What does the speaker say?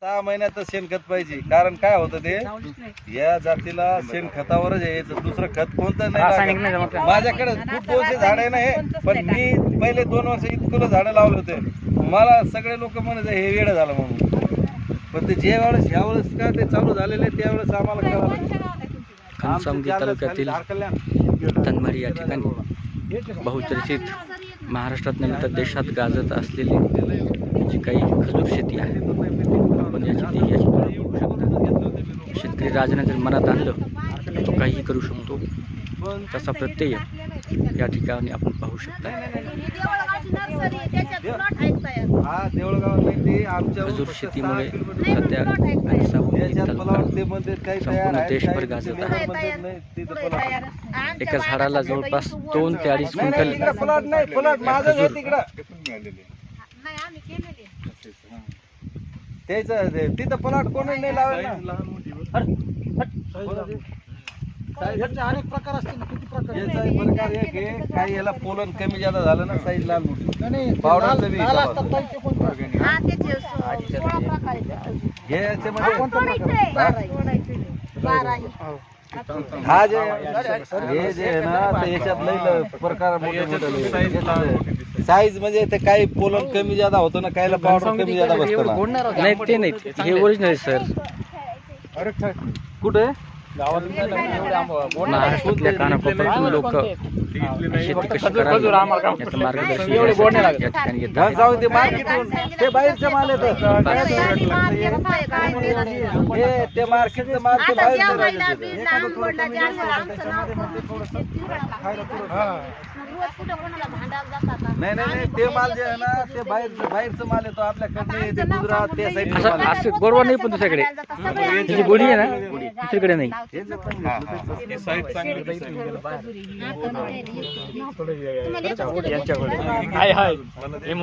6 महिन्यात शेणखत पाहिजे. कारण काय होतं ते या जातीला शेणखतावरच यायचं, दुसरं खत कोणतं नाही. माझ्याकडे खूप दोनशे झाड आहे ना हे, पण मी पहिले 2 वर्ष इतकं झाडं लावले होते. मला सगळे लोक म्हणत हे वेळ झालं म्हणून, पण ते ज्या वेळेस ह्या वेळेस का ते चालू झालेले त्यावेळेस आम्हाला कळालं. घनसावंगी तालुक्यातील तनमारी या ठिकाणी बहुचर्चित महाराष्ट्रात नव्हे तर देशात गाजत असलेली जी काही खजूर शेती आहे, आपण याची बघू शकता. शेतकरी राजाने जर मनात आणलं तो काहीही करू शकतो, तसा प्रत्यय या ठिकाणी आपण पाहू शकता. खजूर शेतीमुळे सध्या घनसावंगी तालुका संपूर्ण देशभर गाजत आहे. एका झाडाला जवळपास 2 ते 2.5 क्विंटल तिथं प्लॉट कोणी नाही लावला. अनेक प्रकार असतील ना, किती प्रकार? याचा प्रकार एक आहे, काही याला पोलन कमी जादा झालं ना साईज लाल मोठी पावडरचं बी हे याच्यामध्ये हा जे हे जे आहे ना ते याच्यात लई प्रकार मोठे मोठे साईज म्हणजे ते काही पोलन कमी जादा होतो ना, काहीला पावडर कमी जादा बसतो ना. नाही ते नाही, हे ओरिजिनल आहे सर. कुठे महाराष्ट्रातल्या कानाकोपऱ्यातून लोक शेती कशी करावी याचं मार्गदर्शन या ठिकाणी येतात. जाऊ ते मार्केटून ते बाहेरचे माल येतात, ते मार्केटचं माल ते नाही नाही ते माल जे आहे ना ते बाहेरचं माल येतो आपल्याकडे, ते गुजरात त्या साईड असं बरोबर नाही, पण दुसरीकडे त्याची गोडी आहे ना दुसरीकडे नाही. यांच्याकडे